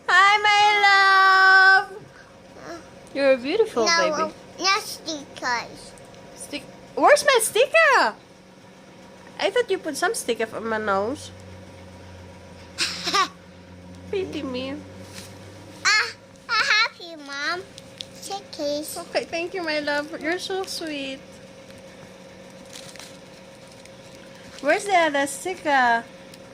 Hi, my love. You're beautiful, baby. Not stickers. Stick. Where's my sticker? I thought you put some sticker on my nose. Baby me. I have you, Mom. Stickers. Okay, thank you, my love. You're so sweet. Where's the other sticker?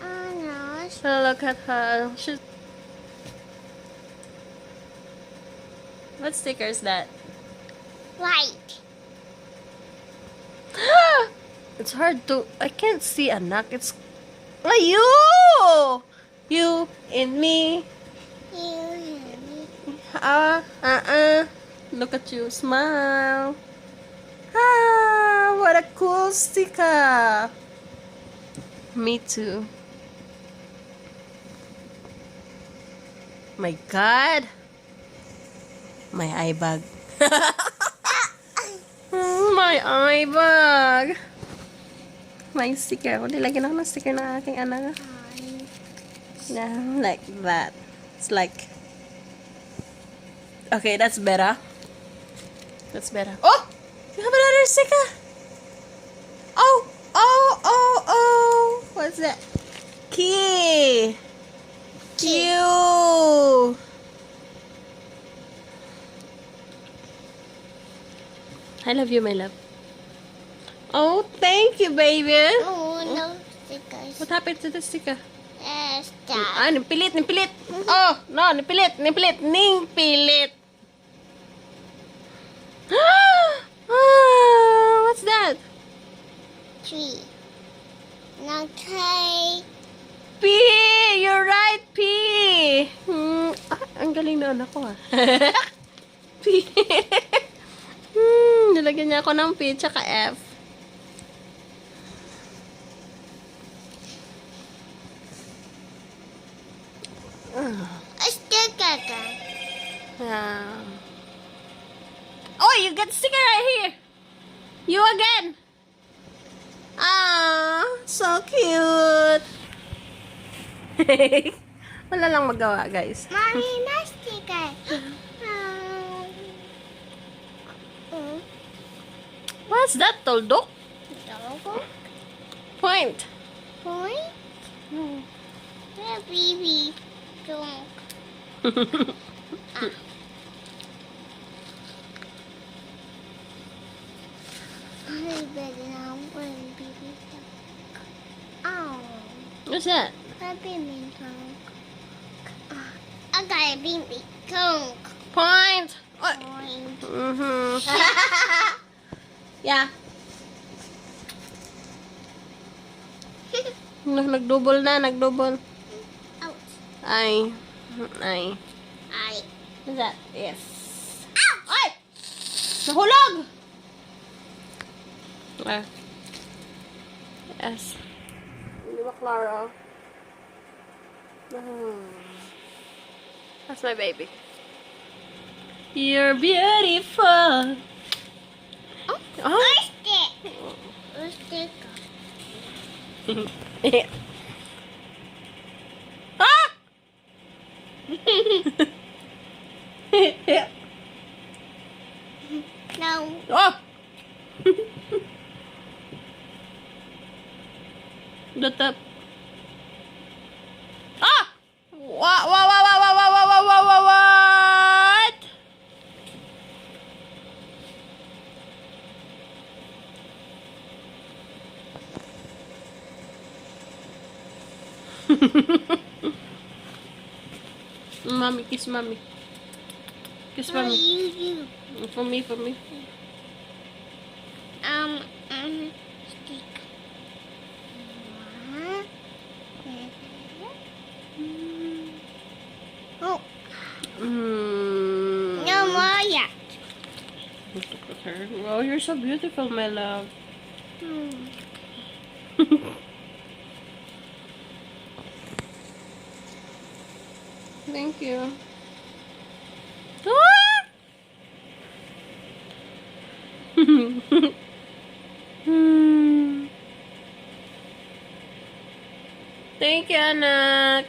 Oh, no. Oh, look at her. She's... What sticker is that? White. It's hard to... I can't see, anak. It's... you! You and me. You. Look at you. Smile. Ah, what a cool sticker. Me too. My God. My eye bag. My eye bag. My sticker. O, nilagyan ako ng sticker ng aking anak. Yeah, like that. It's like... Okay, that's better. That's better. Oh! You have another sticker! Oh! What's that? Key! Q! I love you, my love. Oh, thank you, baby. Oh, no stickers. What happened to the sticker? Stop. Ah, nipilit. Oh, no, nipilit. Ah, what's that? Tree. Okay. P! You're right, P! Ang galing na anak ko, ah. P. Nilagyan niya ako ng P tsaka F. A sticker. Oh, you got sticker right here. You again. Ah, so cute. Wala lang magawa, guys. Mommy, no sticker. What's that, Toldok? Dog. Point. Point. The baby. Dog. Honey, baby, now I'm going to baby. Oh. What's that? A baby dog. I got a baby dog. Point. What? Point. Yeah. Nagdouble na, nagdouble. Ouch. Ay. I. What's that? Yes. Ouch. Ay! Nahulog! Ah. Yes. Hindi ba, Clara? That's my baby. You're beautiful. Oh. Oh. Stick. Ah! No. Oh! The top. Ah! What? Mommy, kiss mommy. Kiss No, mommy. you. For me. Stick. Oh, no more yet. Look at her. Oh, you're so beautiful, my love. Thank you. Ah! Thank you, anak.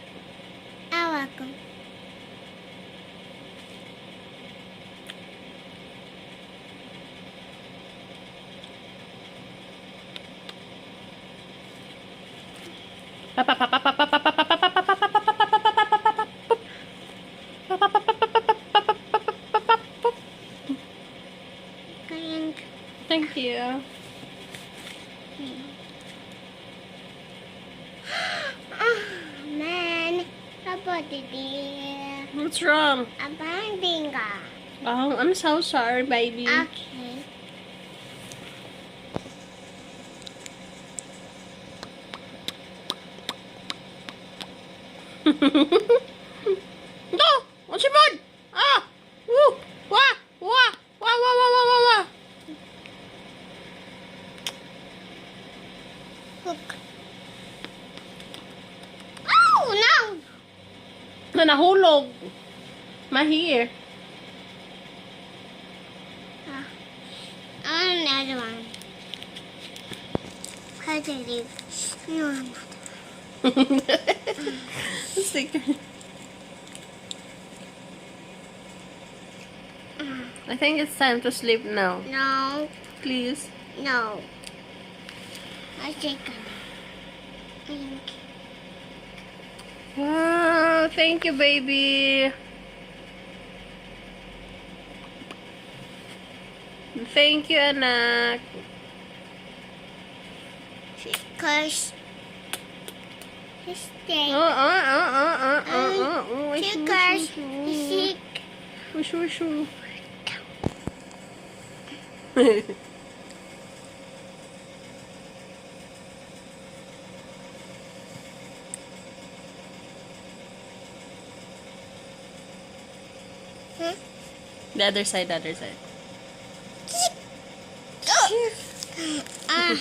Drink. Thank you. Man, apa dia? What's wrong? Abang tinggal. Oh, I'm so sorry, baby. Okay. No! What's your mood? Ah! Woo! Wah! Wah! Wah! Wah! Wah! Wah! Wah! Wah! Hook. Oh no! Na nahulog. Mahir. Another one. Positive. No. Sticker. I think it's time to sleep now. No. Please. No. I think Thank Wow, thank you, baby. Thank you, anak. Because his day. Because sick. Wushu, wushu. Huh? The other side, the other side. Uh,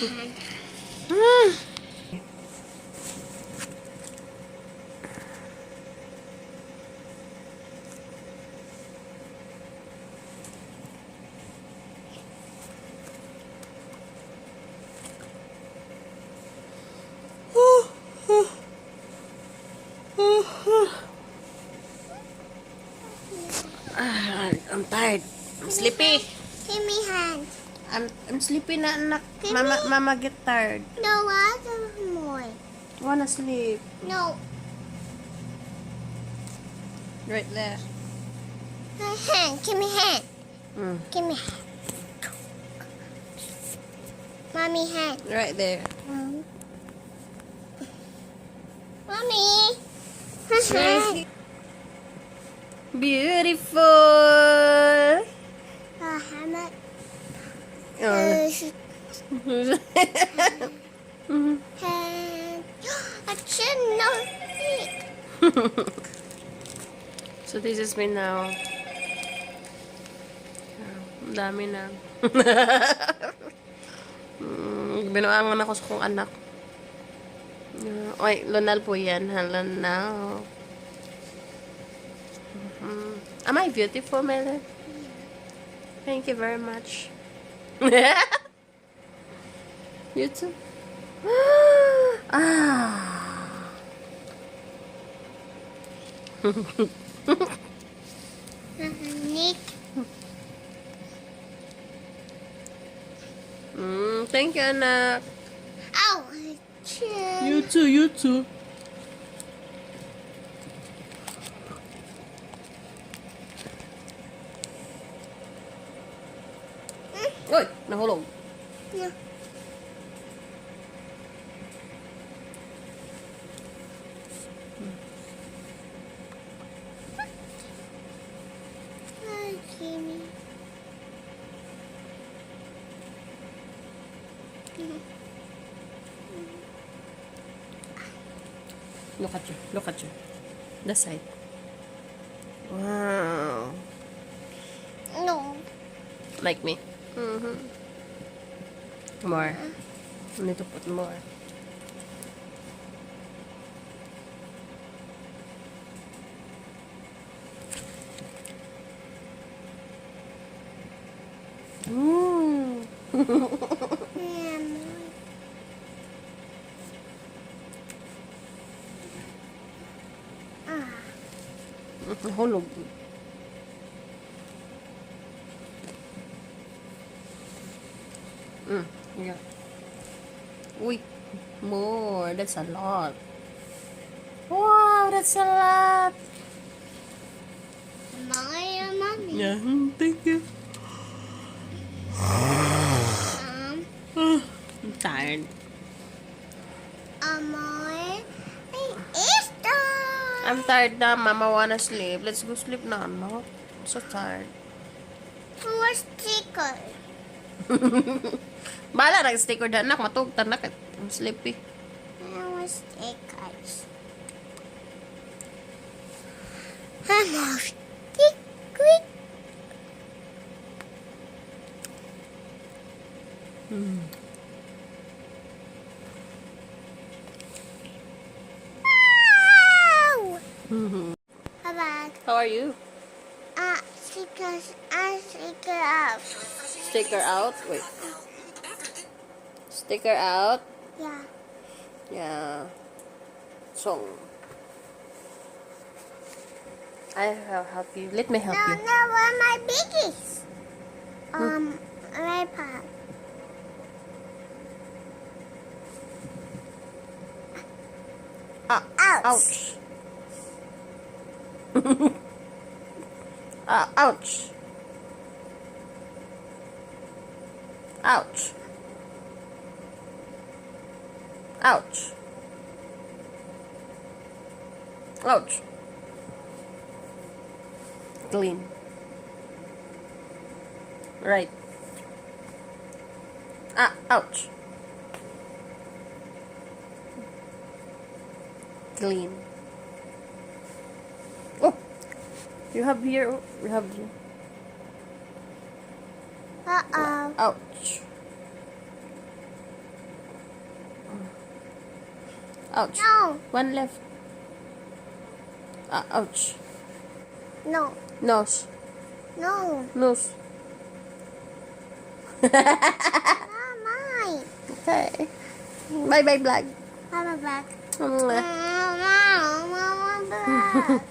I'm tired. I'm sleepy. Give me hand. I'm sleepy na, anak. Give Mama get tired. No other more. Wanna sleep. No. Right there. Hand. Give me hand. Mm. Give me hand. Mommy hand. Right there. Mommy. Hand. Beautiful. Hammer. Oh. Hand. I should know it. So this is me now. Ang dami na. Binuangan ako sa kong anak. Oy, Lunal po yan. Ha, Lunal. Am I beautiful, Mela? Thank you very much. You too. Ah. Nick. Thank you, anak. Ow. Chin. You too, you too. Uy, nahulog. No. Hi, Jimmy. Look at you. Look at you. The side. Wow. No. Like me. More. I need to put more. Ooh. Yeah, Nahulog. Yeah. Uy, more. That's a lot. Wow, that's a lot. Mommy. Yeah, thank you. I'm tired. Mommy. It's done. I'm tired now. Mama wanna sleep. Let's go sleep now. No, I'm so tired. More sticker. Bala nag-sticker na anak. Matugtan na. I'm sleepy. More stickers. More stickers. Wow! Bye-bye. How are you? Stickers and sticker out. Sticker out. Wait. Sticker out. Yeah. Yeah. Song. I'll help you. Let me help you. No, one my biggies. iPad. Ouch. Ouch. Ouch. Ouch. Ouch. Clean. Right. Ouch. Clean. Oh, you have here. You have here. Uh-oh. Ouch. Ouch. No. One left. Ouch. No. Nose. No. Nose. Not mine. Okay. Bye bye, vlog. Have a back. Mwah. Mama, black.